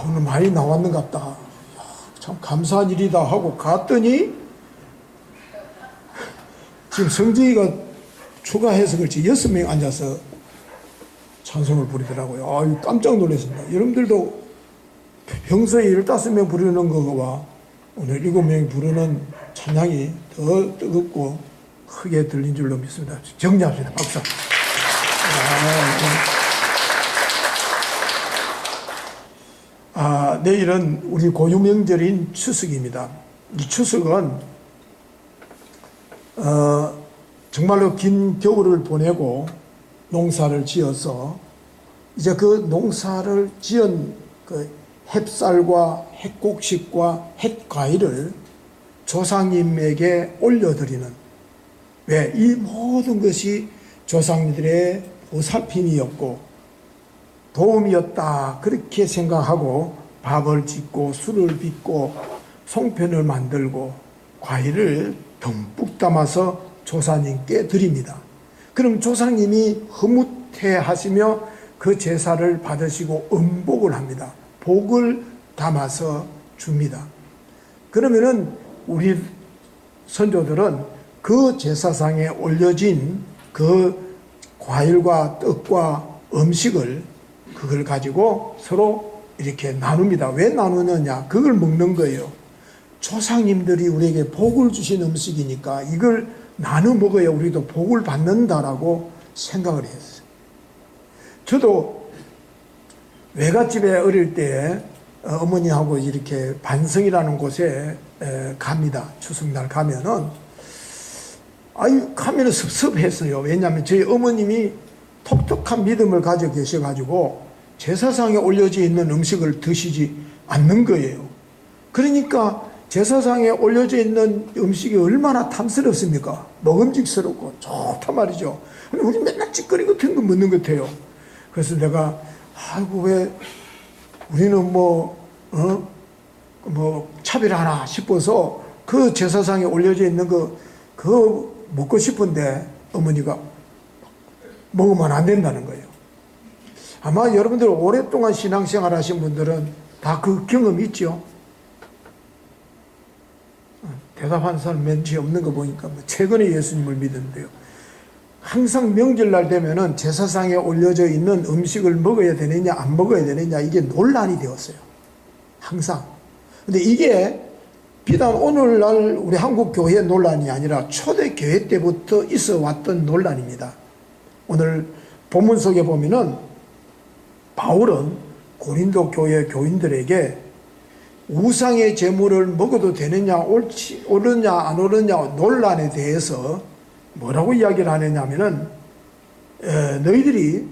오늘 많이 나왔는갑다. 참 감사한 일이다 하고 갔더니 지금 성진이가 추가해서 그렇지 6명 앉아서 찬송을 부르더라고요. 아유, 깜짝 놀랐습니다. 여러분들도 평소에 15명 부르는 거와 오늘 7명이 부르는 찬양이 더 뜨겁고 크게 들린 줄로 믿습니다. 정리합시다. 박수. 내일은 우리 고유 명절인 추석입니다. 이 추석은 정말로 긴 겨울을 보내고 농사를 지어서 이제 그 농사를 지은 그 햅쌀과 햇곡식과 햇과일을 조상님에게 올려드리는, 왜? 이 모든 것이 조상님들의 보살핌이었고 도움이었다, 그렇게 생각하고 밥을 짓고 술을 빚고 송편을 만들고 과일을 듬뿍 담아서 조사님께 드립니다. 그럼 조상님이 흐뭇해 하시며 그 제사를 받으시고 음복을 합니다. 복을 담아서 줍니다. 그러면은 우리 선조들은 그 제사상에 올려진 그 과일과 떡과 음식을 그걸 가지고 서로 이렇게 나눕니다. 왜 나누느냐? 그걸 먹는 거예요. 조상님들이 우리에게 복을 주신 음식이니까 이걸 나눠 먹어야 우리도 복을 받는다라고 생각을 했어요. 저도 외갓집에 어릴 때 어머니하고 이렇게 반성이라는 곳에 갑니다. 추석날 가면은 가면은 섭섭했어요. 왜냐하면 저희 어머님이 독특한 믿음을 가지고 계셔가지고 제사상에 올려져 있는 음식을 드시지 않는 거예요. 그러니까 제사상에 올려져 있는 음식이 얼마나 탐스럽습니까? 먹음직스럽고 좋단 말이죠. 우리 맨날 찌꺼리 같은 거 먹는 것 같아요. 그래서 내가 왜 우리는 차별하나 싶어서 그 제사상에 올려져 있는 그거 먹고 싶은데 어머니가 먹으면 안 된다는 거예요. 아마 여러분들 오랫동안 신앙생활 하신 분들은 다 그 경험 있죠? 대답하는 사람 왠지 없는 거 보니까 최근에 예수님을 믿는데요. 항상 명절날 되면은 제사상에 올려져 있는 음식을 먹어야 되느냐 안 먹어야 되느냐 이게 논란이 되었어요. 항상. 근데 이게 비단 오늘날 우리 한국 교회 논란이 아니라 초대 교회 때부터 있어 왔던 논란입니다. 오늘 본문 속에 보면은 바울은 고린도 교회 교인들에게 우상의 제물을 먹어도 되느냐 옳으냐 안 옳으냐 논란에 대해서 뭐라고 이야기를 하느냐면은 너희들이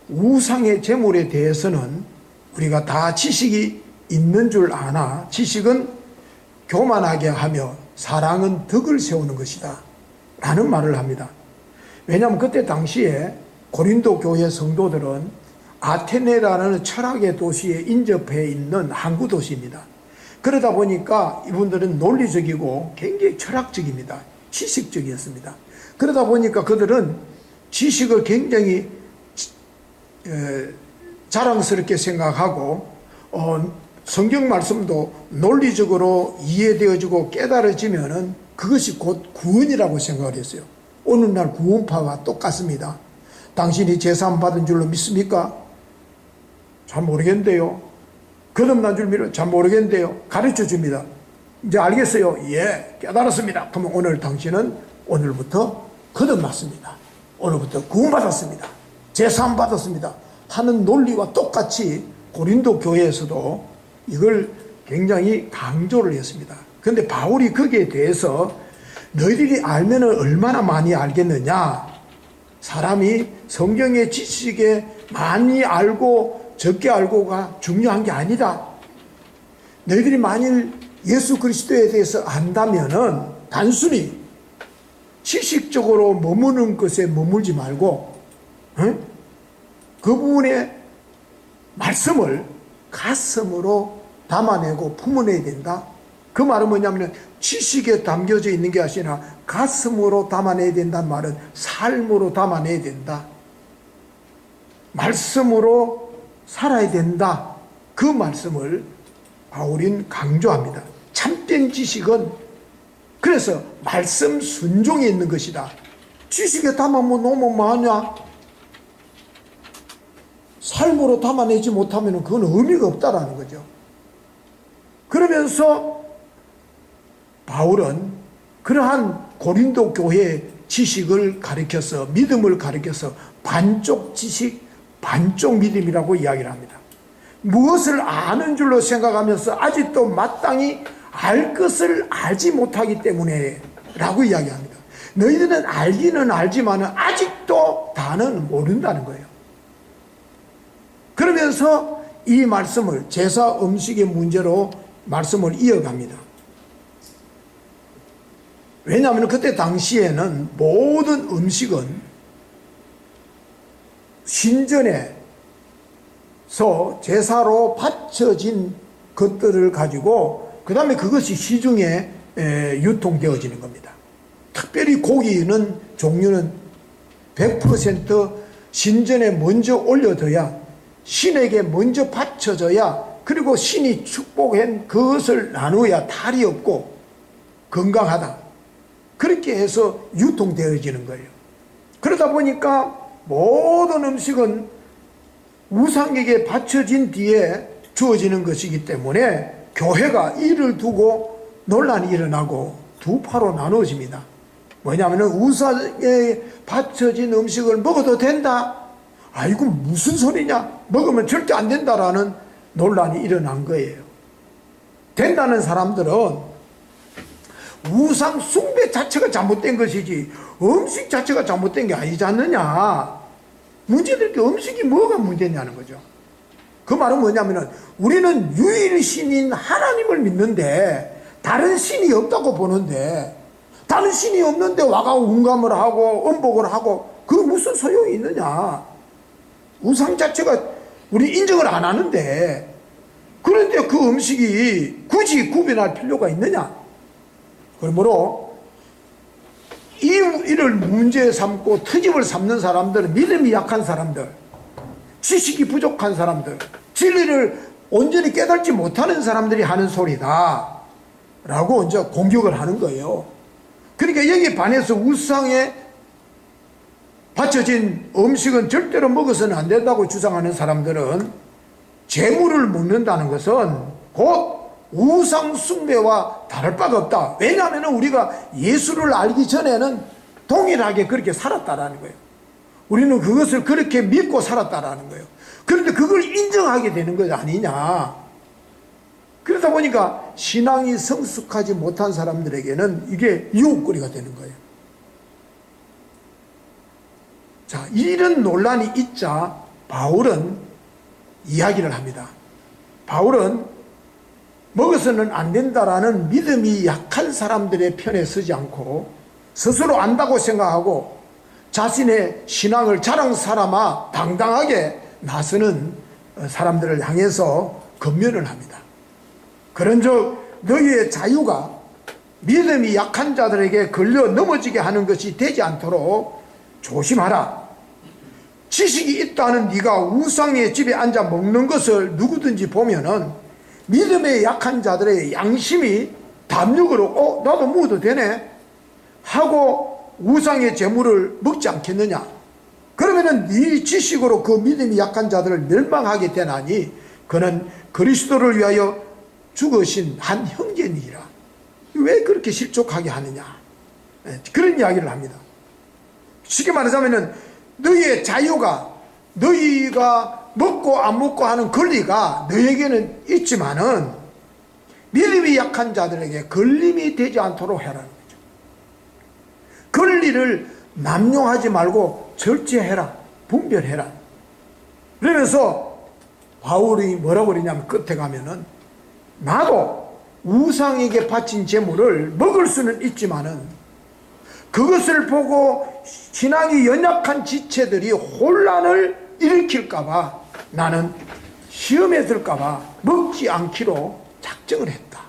우상의 제물에 대해서는 우리가 다 지식이 있는 줄 아나 지식은 교만하게 하며 사랑은 덕을 세우는 것이다 라는 말을 합니다. 왜냐하면 그때 당시에 고린도 교회 성도들은 아테네라는 철학의 도시에 인접해 있는 항구 도시입니다. 그러다 보니까 이분들은 논리적이고 굉장히 철학적입니다. 지식적이었습니다. 그러다 보니까 그들은 지식을 굉장히 자랑스럽게 생각하고 성경 말씀도 논리적으로 이해되어지고 깨달아지면은 그것이 곧 구원이라고 생각을 했어요. 오늘날 구원파와 똑같습니다. 당신이 제사 받은 줄로 믿습니까? 잘 모르겠는데요. 거듭난 줄 믿어? 잘 모르겠는데요. 가르쳐 줍니다. 이제 알겠어요? 예, 깨달았습니다. 그러면 오늘 당신은 오늘부터 거듭났습니다. 오늘부터 구원받았습니다. 제사 받았습니다. 하는 논리와 똑같이 고린도 교회에서도 이걸 굉장히 강조를 했습니다. 그런데 바울이 거기에 대해서 너희들이 알면 얼마나 많이 알겠느냐? 사람이 성경의 지식에 많이 알고 적게 알고가 중요한 게 아니다. 너희들이 만일 예수 그리스도에 대해서 안다면은 단순히 지식적으로 머무는 것에 머물지 말고 그 부분의 말씀을 가슴으로 담아내고 품어내야 된다. 그 말은 뭐냐면 지식에 담겨져 있는 게 아니라 가슴으로 담아내야 된다는 말은 삶으로 담아내야 된다. 말씀으로 살아야 된다. 그 말씀을 바울은 강조합니다. 참된 지식은 그래서 말씀 순종에 있는 것이다. 지식에 담아 놓으면 뭐하냐? 삶으로 담아내지 못하면 그건 의미가 없다라는 거죠. 그러면서 바울은 그러한 고린도 교회의 지식을 가리켜서, 믿음을 가리켜서 반쪽 지식, 반쪽 믿음이라고 이야기를 합니다. 무엇을 아는 줄로 생각하면서 아직도 마땅히 알 것을 알지 못하기 때문에 라고 이야기합니다. 너희들은 알기는 알지만 아직도 다는 모른다는 거예요. 그러면서 이 말씀을 제사 음식의 문제로 말씀을 이어갑니다. 왜냐하면 그때 당시에는 모든 음식은 신전에서 제사로 바쳐진 것들을 가지고 그 다음에 그것이 시중에 유통되어지는 겁니다. 특별히 고기는 종류는 100% 신전에 먼저 올려둬야, 신에게 먼저 바쳐져야, 그리고 신이 축복한 그것을 나누어야 탈이 없고 건강하다, 그렇게 해서 유통되어지는 거예요. 그러다 보니까 모든 음식은 우상에게 바쳐진 뒤에 주어지는 것이기 때문에 교회가 이를 두고 논란이 일어나고 두 파로 나누어집니다. 뭐냐면 우상에 바쳐진 음식을 먹어도 된다? 아이고 무슨 소리냐? 먹으면 절대 안 된다라는 논란이 일어난 거예요. 된다는 사람들은 우상 숭배 자체가 잘못된 것이지 음식 자체가 잘못된 게 아니지 않느냐. 문제될 게 음식이 뭐가 문제냐는 거죠. 그 말은 뭐냐면은 우리는 유일신인 하나님을 믿는데 다른 신이 없다고 보는데, 다른 신이 없는데 와가 운감을 하고 음복을 하고 그게 무슨 소용이 있느냐. 우상 자체가 우리 인정을 안 하는데, 그런데 그 음식이 굳이 구별할 필요가 있느냐. 그러므로 이를 문제 삼고 트집을 삼는 사람들은 믿음이 약한 사람들, 지식이 부족한 사람들, 진리를 온전히 깨닫지 못하는 사람들이 하는 소리다 라고 이제 공격을 하는 거예요. 그러니까 여기에 반해서 우상에 바쳐진 음식은 절대로 먹어서는 안 된다고 주장하는 사람들은 재물을 먹는다는 것은 곧 우상 숭배와 다를 바가 없다. 왜냐하면 우리가 예수를 알기 전에는 동일하게 그렇게 살았다라는 거예요. 우리는 그것을 그렇게 믿고 살았다라는 거예요. 그런데 그걸 인정하게 되는 것 아니냐. 그러다 보니까 신앙이 성숙하지 못한 사람들에게는 이게 유혹거리가 되는 거예요. 자, 이런 논란이 있자 바울은 이야기를 합니다. 바울은 먹어서는 안 된다라는 믿음이 약한 사람들의 편에 서지 않고 스스로 안다고 생각하고 자신의 신앙을 자랑 삼아 당당하게 나서는 사람들을 향해서 권면을 합니다. 그런즉 너희의 자유가 믿음이 약한 자들에게 걸려 넘어지게 하는 것이 되지 않도록 조심하라. 지식이 있다는 네가 우상의 집에 앉아 먹는 것을 누구든지 보면은 믿음의 약한 자들의 양심이 담력으로 나도 먹어도 되네 하고 우상의 재물을 먹지 않겠느냐. 그러면은 네 지식으로 그 믿음이 약한 자들을 멸망하게 되나니 그는 그리스도를 위하여 죽으신 한 형제니라. 왜 그렇게 실족하게 하느냐. 그런 이야기를 합니다. 쉽게 말하자면은 너희의 자유가, 너희가 먹고 안 먹고 하는 권리가 너희에게는 있지만은 믿음이 약한 자들에게 걸림이 되지 않도록 해라는 거죠. 권리를 남용하지 말고 절제해라, 분별해라. 그러면서 바울이 뭐라고 그러냐면 끝에 가면은 나도 우상에게 바친 재물을 먹을 수는 있지만은 그것을 보고 신앙이 연약한 지체들이 혼란을 일으킬까봐 나는 시험에 들까봐 먹지 않기로 작정을 했다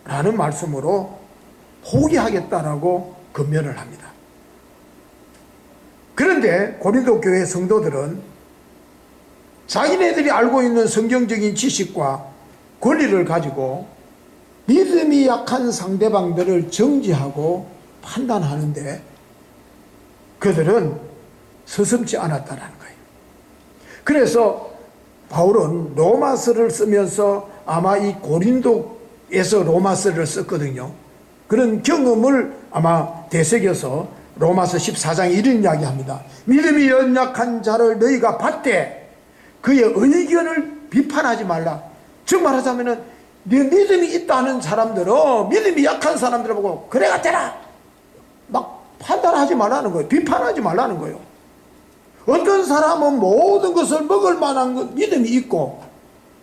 라는 말씀으로 포기하겠다라고 권면을 합니다. 그런데 고린도 교회 성도들은 자기네들이 알고 있는 성경적인 지식과 권리를 가지고 믿음이 약한 상대방들을 정지하고 판단하는데 그들은 서슴지 않았다는 거예요. 그래서 바울은 로마서를 쓰면서 아마 이 고린도에서 로마서를 썼거든요. 그런 경험을 아마 되새겨서 로마서 14장 이런 이야기합니다. 믿음이 연약한 자를 너희가 받되 그의 의견을 비판하지 말라. 즉 말하자면은 네 믿음이 있다는 사람들은 믿음이 약한 사람들을 보고 그래 같더라 막 판단하지 말라는 거예요. 비판하지 말라는 거예요. 어떤 사람은 모든 것을 먹을 만한 믿음이 있고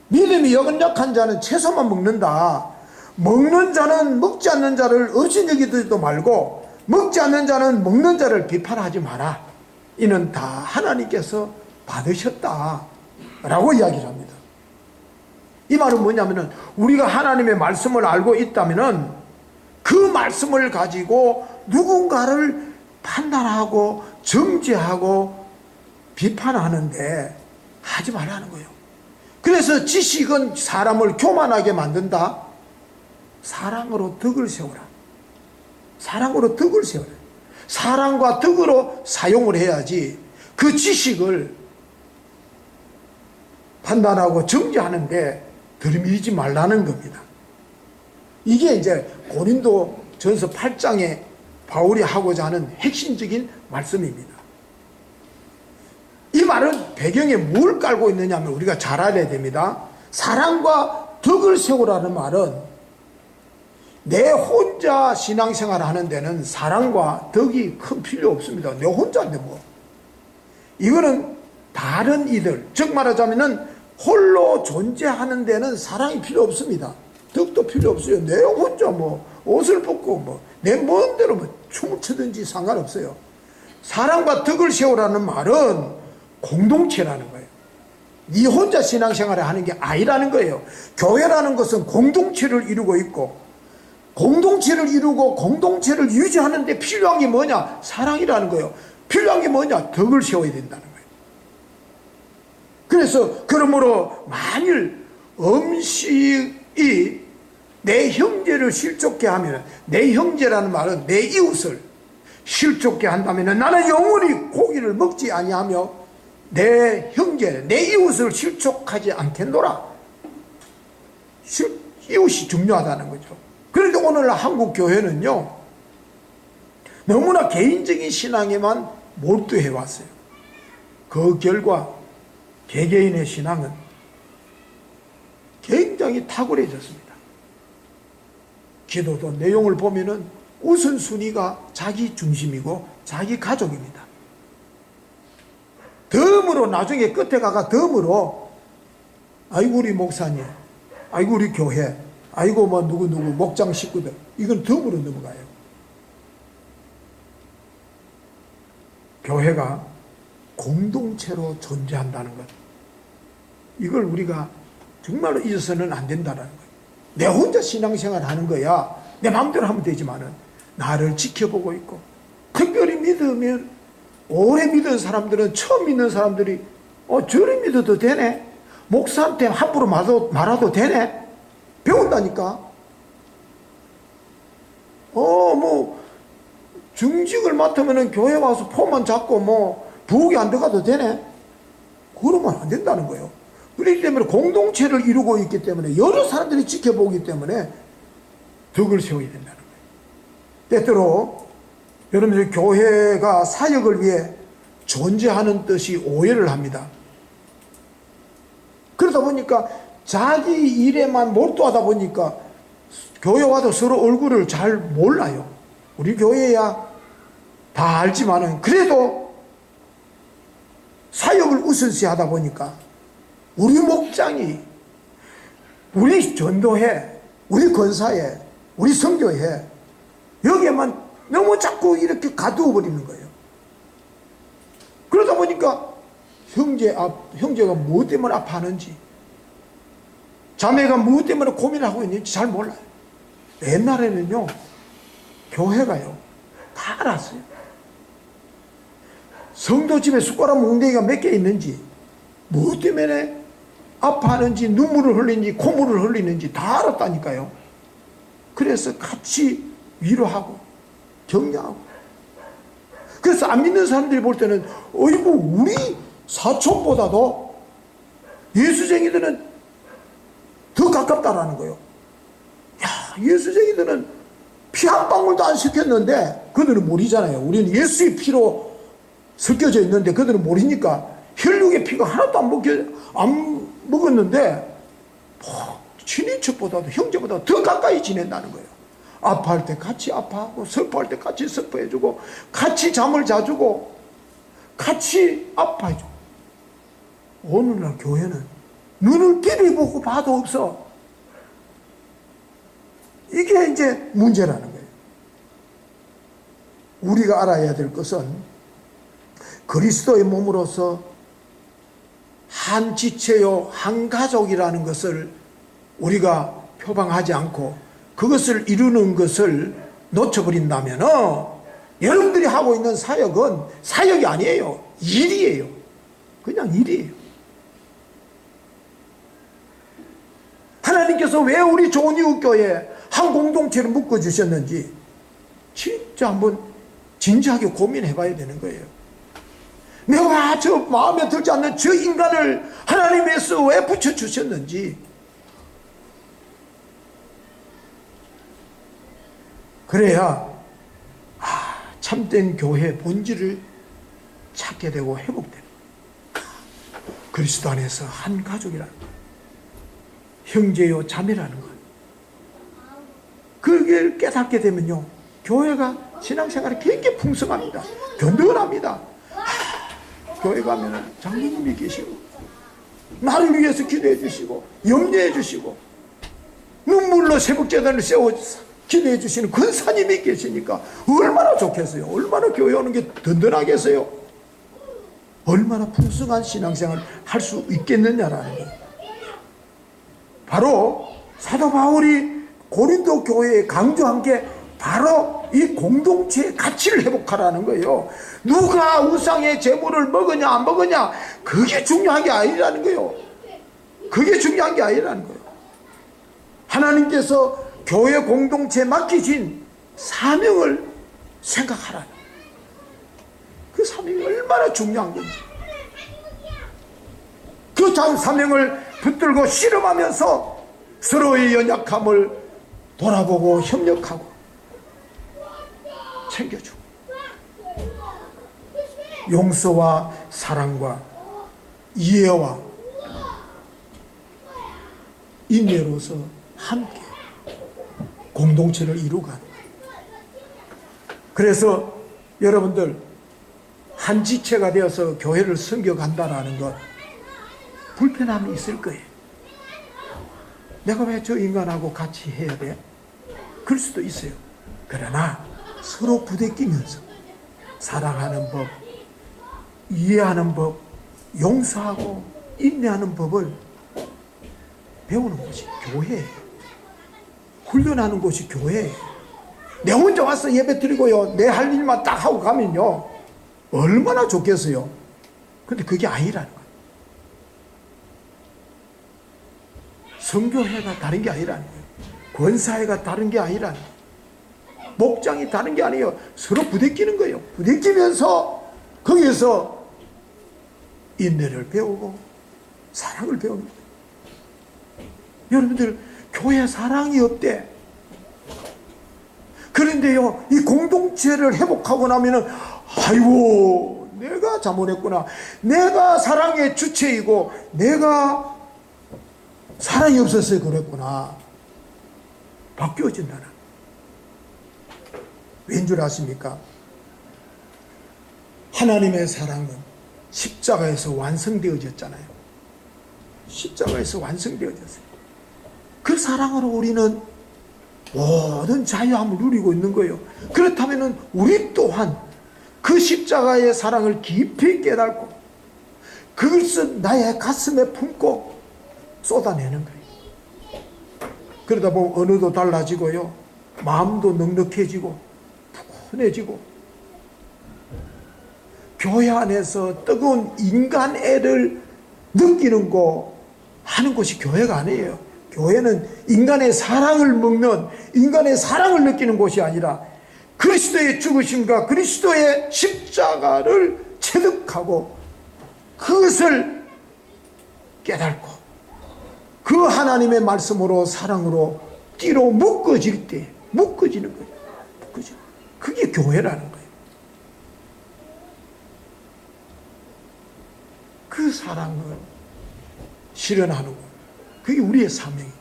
믿음이 연약한 자는 채소만 먹는다. 먹는 자는 먹지 않는 자를 없이 여기지도 말고 먹지 않는 자는 먹는 자를 비판하지 마라. 이는 다 하나님께서 받으셨다 라고 이야기를 합니다. 이 말은 뭐냐면은 우리가 하나님의 말씀을 알고 있다면은 그 말씀을 가지고 누군가를 판단하고 정죄하고 비판하는데 하지 말라는 거예요. 그래서 지식은 사람을 교만하게 만든다. 사랑으로 덕을 세우라. 사랑으로 덕을 세우라. 사랑과 덕으로 사용을 해야지 그 지식을 판단하고 정죄하는데 들이밀지 말라는 겁니다. 이게 이제 고린도 전서 8장에 바울이 하고자 하는 핵심적인 말씀입니다. 이 말은 배경에 뭘 깔고 있느냐 하면 우리가 잘 알아야 됩니다. 사랑과 덕을 세우라는 말은 내 혼자 신앙생활을 하는 데는 사랑과 덕이 큰 필요 없습니다. 내 혼자인데 뭐. 이거는 다른 이들, 즉 말하자면은 홀로 존재하는 데는 사랑이 필요 없습니다. 덕도 필요 없어요. 내 혼자 뭐 옷을 벗고 뭐 내 마음대로 뭐 춤을 추든지 상관없어요. 사랑과 덕을 세우라는 말은 공동체라는 거예요. 네 혼자 신앙생활을 하는 게 아니라는 거예요. 교회라는 것은 공동체를 이루고 있고 공동체를 이루고 공동체를 유지하는 데 필요한 게 뭐냐? 사랑이라는 거예요. 필요한 게 뭐냐? 덕을 세워야 된다는 거예요. 그래서 그러므로 만일 음식이 내 형제를 실족케 하면, 내 형제라는 말은 내 이웃을 실족케 한다면 나는 영원히 고기를 먹지 아니하며 내 형제, 내 이웃을 실족하지 않겠노라. 이웃이 중요하다는 거죠. 그런데 오늘 한국 교회는요 너무나 개인적인 신앙에만 몰두해 왔어요. 그 결과 개개인의 신앙은 굉장히 탁월해졌습니다. 기도도 내용을 보면은 우선순위가 자기 중심이고 자기 가족입니다. 덤으로 나중에 끝에 가가 덤으로 아이고 우리 목사님, 아이고 우리 교회, 아이고 뭐 누구 목장 식구들, 이건 덤으로 넘어가요. 교회가 공동체로 존재한다는 것, 이걸 우리가 정말로 잊어서는 안 된다는 거예요. 내 혼자 신앙생활 하는 거야 내 마음대로 하면 되지만은 나를 지켜보고 있고, 특별히 믿으면 오래 믿은 사람들은 처음 믿는 사람들이 저리 믿어도 되네, 목사한테 함부로 말아도 되네, 배운다니까. 뭐 중직을 맡으면은 교회 와서 폼만 잡고 뭐 부엌에 안 들어가도 되네, 그러면 안 된다는 거예요. 그렇기 때문에 공동체를 이루고 있기 때문에 여러 사람들이 지켜보기 때문에 덕을 세워야 된다는 거예요. 때때로 여러분들 교회가 사역을 위해 존재하는 뜻이 오해를 합니다. 그러다 보니까 자기 일에만 몰두하다 보니까 교회 와도 서로 얼굴을 잘 몰라요. 우리 교회야 다 알지만은 그래도 사역을 우선시 하다 보니까 우리 목장이, 우리 전도회, 우리 권사회, 우리 선교회, 여기에만 너무 자꾸 가두어 버리는 거예요. 그러다 보니까 형제가 무엇 때문에 아파하는지, 자매가 무엇 때문에 고민하고 있는지 잘 몰라요. 옛날에는요 교회가요 다 알았어요. 성도 집에 숟가락 뭉댕이가 몇 개 있는지, 무엇 때문에 아파하는지 눈물을 흘리는지 콧물을 흘리는지 다 알았다니까요. 그래서 같이 위로하고 격려하고. 그래서 안 믿는 사람들이 볼 때는 어이구 우리 사촌보다도 예수쟁이들은 더 가깝다라는 거예요. 야, 예수쟁이들은 피 한 방울도 안 섞였는데 그들은 모르잖아요. 우리는 예수의 피로 섞여져 있는데 그들은 모르니까 혈육의 피가 하나도 안 먹었는데 친인척보다도 형제보다 더 가까이 지낸다는 거예요. 아파할 때 같이 아파하고 슬퍼할 때 같이 슬퍼해주고 같이 잠을 자주고 같이 아파해주고. 오늘날 교회는 눈을 비비보고 봐도 없어. 이게 이제 문제라는 거예요. 우리가 알아야 될 것은 그리스도의 몸으로서 한 지체요 한 가족이라는 것을 우리가 표방하지 않고 그것을 이루는 것을 놓쳐버린다면 여러분들이 하고 있는 사역은 사역이 아니에요. 일이에요. 그냥 일이에요. 하나님께서 왜 우리 좋은 이웃 교회에 한 공동체를 묶어주셨는지 진짜 한번 진지하게 고민해 봐야 되는 거예요. 내가 저 마음에 들지 않는 저 인간을 하나님께서 왜 붙여주셨는지. 그래야 참된 교회의 본질을 찾게 되고 회복되는 그리스도 안에서 한 가족이라는 것, 형제요 자매라는 것, 그걸 깨닫게 되면요 교회가 신앙생활이 굉장히 풍성합니다. 든든합니다. 교회 가면 장로님이 계시고 나를 위해서 기도해 주시고 염려해 주시고 눈물로 새벽제단을 세워 기도해 주시는 권사님이 계시니까 얼마나 좋겠어요. 얼마나 교회 오는 게 든든하겠어요. 얼마나 풍성한 신앙생활을 할 수 있겠느냐라는 거예요. 바로 사도 바울이 고린도 교회에 강조한 게 바로 이 공동체의 가치를 회복하라는 거예요. 누가 우상의 제물을 먹으냐 안 먹으냐 그게 중요한 게 아니라는 거예요. 그게 중요한 게 아니라는 거예요. 하나님께서 교회 공동체에 맡기신 사명을 생각하라는 거예요. 그 사명이 얼마나 중요한 건지. 그 사명을 붙들고 씨름하면서 서로의 연약함을 돌아보고 협력하고 챙겨주고 용서와 사랑과 이해와 인내로서 함께 공동체를 이루어가는 거예요. 그래서 여러분들 한 지체가 되어서 교회를 섬겨간다라는 것 불편함이 있을 거예요. 내가 왜 저 인간하고 같이 해야 돼? 그럴 수도 있어요. 그러나 서로 부대끼면서 사랑하는 법, 이해하는 법, 용서하고 인내하는 법을 배우는 곳이 교회예요. 훈련하는 곳이 교회예요. 내 혼자 와서 예배 드리고요 내 할 일만 딱 하고 가면요 얼마나 좋겠어요. 근데 그게 아니라는 거예요. 선교회가 다른 게 아니라는 거예요. 권사회가 다른 게 아니라는 거예요. 목장이 다른 게 아니에요. 서로 부대끼는 거예요. 부대끼면서 거기에서 인내를 배우고 사랑을 배우는 거예요. 여러분들 교회 사랑이 없대. 그런데요 이 공동체를 회복하고 나면은 아이고 내가 잘못했구나. 내가 사랑의 주체이고 내가 사랑이 없어서 그랬구나. 바뀌어진다는. 왠 줄 아십니까? 하나님의 사랑은 십자가에서 완성되어졌잖아요. 십자가에서 완성되어졌어요. 그 사랑으로 우리는 모든 자유함을 누리고 있는 거예요. 그렇다면 우리 또한 그 십자가의 사랑을 깊이 깨닫고 그것을 나의 가슴에 품고 쏟아내는 거예요. 그러다 보면 언어도 달라지고요 마음도 넉넉해지고 푸근해지고 교회 안에서 뜨거운 인간애를 느끼는 거 하는 곳이 교회가 아니에요. 교회는 인간의 사랑을 먹는, 인간의 사랑을 느끼는 곳이 아니라 그리스도의 죽으심과 그리스도의 십자가를 체득하고 그것을 깨닫고 그 하나님의 말씀으로 사랑으로 띠로 묶어질 때 묶어지는 거예요. 묶어지는. 그게 교회라는 거예요. 그 사랑을 실현하는 거. 그게 우리의 사명이에요.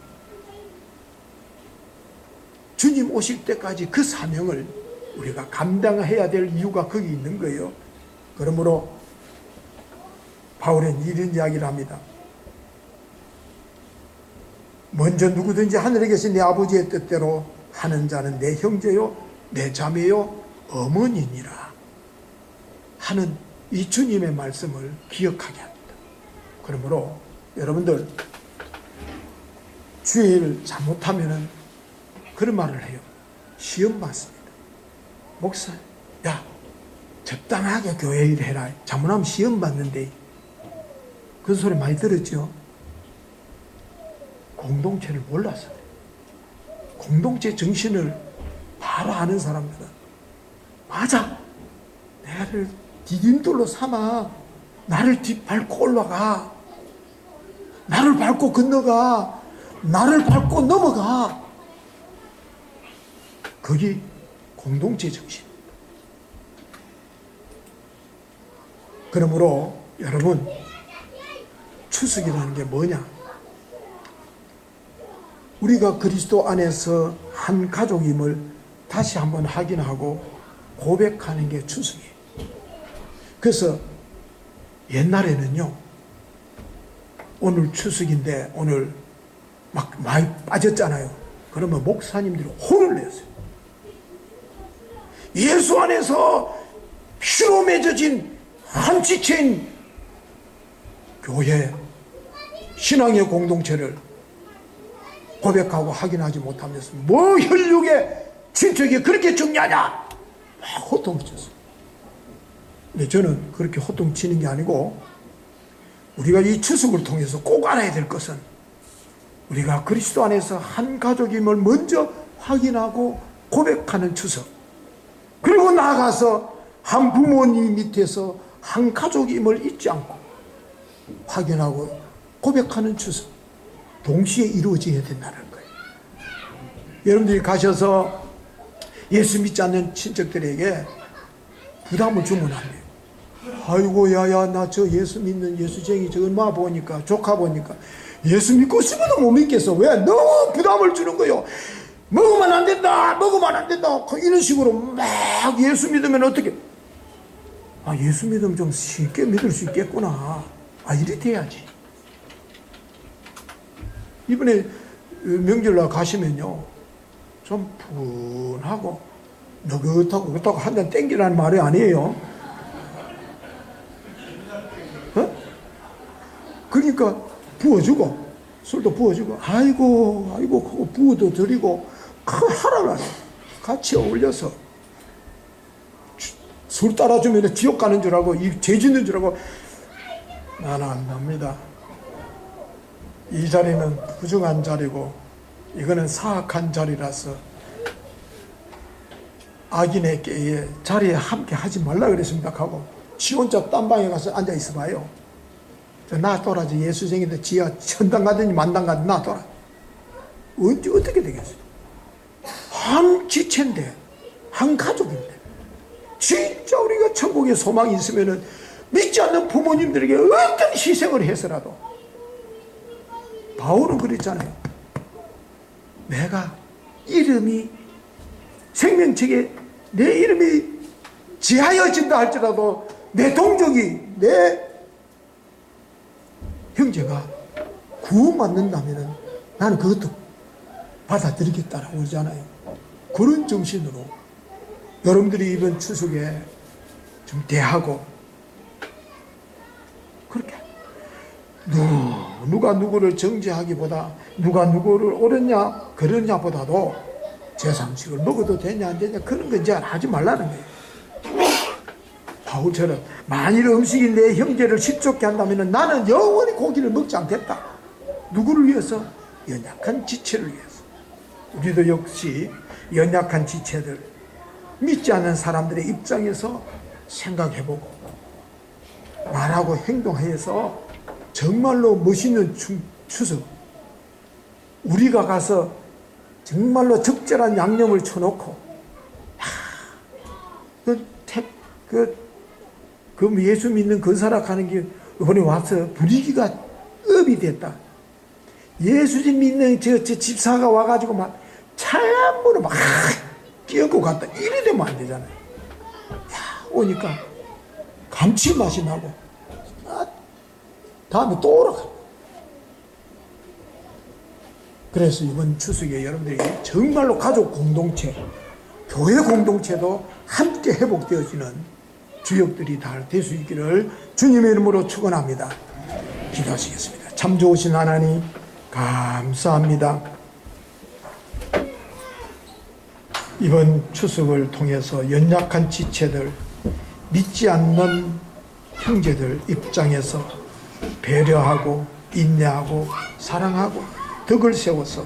주님 오실 때까지 그 사명을 우리가 감당해야 될 이유가 거기 있는 거예요. 그러므로 바울은 이런 이야기를 합니다. 먼저 누구든지 하늘에 계신 내 아버지의 뜻대로 하는 자는 내 형제요 내 자매요 어머니니라 하는 이 주님의 말씀을 기억하게 합니다. 그러므로 여러분들 주일 잘못하면은 그런 말을 해요. 시험 받습니다. 목사, 야 적당하게 교회 일 해라. 잘못하면 시험 받는데. 그 소리 많이 들었죠? 공동체를 몰라서 공동체 정신을 바로 아는 사람들은 맞아, 나를 디딤돌로 삼아 나를 밟고 올라가, 나를 밟고 건너가, 나를 밟고 넘어가. 그게 공동체 정신. 그러므로 여러분, 추석이라는 게 뭐냐? 우리가 그리스도 안에서 한 가족임을 다시 한번 확인하고 고백하는 게 추석이에요. 그래서 옛날에는요, 오늘 추석인데 오늘 막 많이 빠졌잖아요. 그러면 목사님들이 혼을 냈어요. 예수 안에서 피로 맺어진 한 지체인 교회, 신앙의 공동체를 고백하고 확인하지 못하면서 뭐 혈육의 친척이 그렇게 중요하냐? 막 호통쳤어요. 근데 저는 그렇게 호통치는 게 아니고, 우리가 이 추석을 통해서 꼭 알아야 될 것은 우리가 그리스도 안에서 한 가족임을 먼저 확인하고 고백하는 추석, 그리고 나아가서 한 부모님 밑에서 한 가족임을 잊지 않고 확인하고 고백하는 추석, 동시에 이루어져야 된다는 거예요. 여러분들이 가셔서 예수 믿지 않는 친척들에게 부담을 주면 안 돼요. 아이고 야야 나 저 예수 믿는 예수쟁이 저 엄마 보니까 조카 보니까 예수 믿고 싶어도 못 믿겠어. 왜? 너무 부담을 주는 거예요. 먹으면 안 된다, 먹으면 안 된다, 이런 식으로 막 예수 믿으면 어떻게, 아 예수 믿으면 좀 쉽게 믿을 수 있겠구나, 아 이래 돼야지. 이번에 명절날 가시면요, 좀 푸근하고 느긋하고 그렇다고 한 잔 땡기라는 말이 아니에요. 어? 그러니까 부어주고 술도 부어주고 아이고 그거 부어도 드리고 하라라 같이 어울려서 술 따라주면 지옥 가는 줄 알고 죄 짓는 줄 알고. 나는 안 납니다. 이 자리는 부정한 자리고 이거는 사악한 자리라서 악인의 깨에 자리에 함께 하지 말라 그랬습니다 하고 지 혼자 딴 방에 가서 앉아 있어 봐요. 놔둬라. 예수쟁이들 지하 천당 가든지 만당 가든지 놔둬라. 언제 어떻게 되겠어요? 한 지체인데, 한 가족인데, 진짜 우리가 천국에 소망이 있으면은 믿지 않는 부모님들에게 어떤 희생을 해서라도. 바울은 그랬잖아요. 내가 이름이 생명책에 내 이름이 지하여진다 할지라도 내 동족이, 내 형제가 구원받는다면 나는 그것도 받아들이겠다라고 그러잖아요. 그런 정신으로 여러분들이 이번 추석에 좀 대하고, 그렇게 누가 누구를 정죄하기보다 누가 누구를 옳았냐 그러냐보다도 제3식을 먹어도 되냐 안 되냐 그런 건 이제 하지 말라는 거예요. 바울처럼 만일 음식이 내 형제를 실족게 한다면 나는 영원히 고기를 먹지 않겠다. 누구를 위해서? 연약한 지체를 위해서. 우리도 역시 연약한 지체들, 믿지 않는 사람들의 입장에서 생각해보고 말하고 행동해서 정말로 멋있는 추석, 우리가 가서 정말로 적절한 양념을 쳐놓고 예수 믿는 건사락하는 게 이번에 와서 분위기가 업이 됐다. 예수님 믿는 저 집사가 와가지고 막 찬물을 막 끼얹고 갔다. 이래 되면 안 되잖아요. 오니까 감칠맛이 나고 다음에 또 오라. 그래서 이번 추석에 여러분들이 정말로 가족 공동체, 교회 공동체도 함께 회복되어지는 주역들이 다 될 수 있기를 주님의 이름으로 축원합니다. 기도하시겠습니다. 참 좋으신 하나님 감사합니다. 이번 추석을 통해서 연약한 지체들, 믿지 않는 형제들 입장에서 배려하고 인내하고 사랑하고 덕을 세워서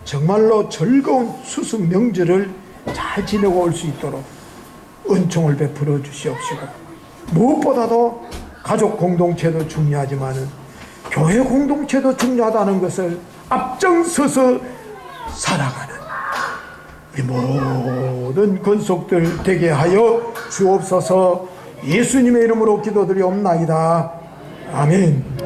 정말로 즐거운 추석 명절을 잘 지내고 올 수 있도록 은총을 베풀어 주시옵시고, 무엇보다도 가족 공동체도 중요하지만 교회 공동체도 중요하다는 것을 앞장서서 살아가는 이 모든 권속들 되게 하여 주옵소서. 예수님의 이름으로 기도드리옵나이다. 아멘.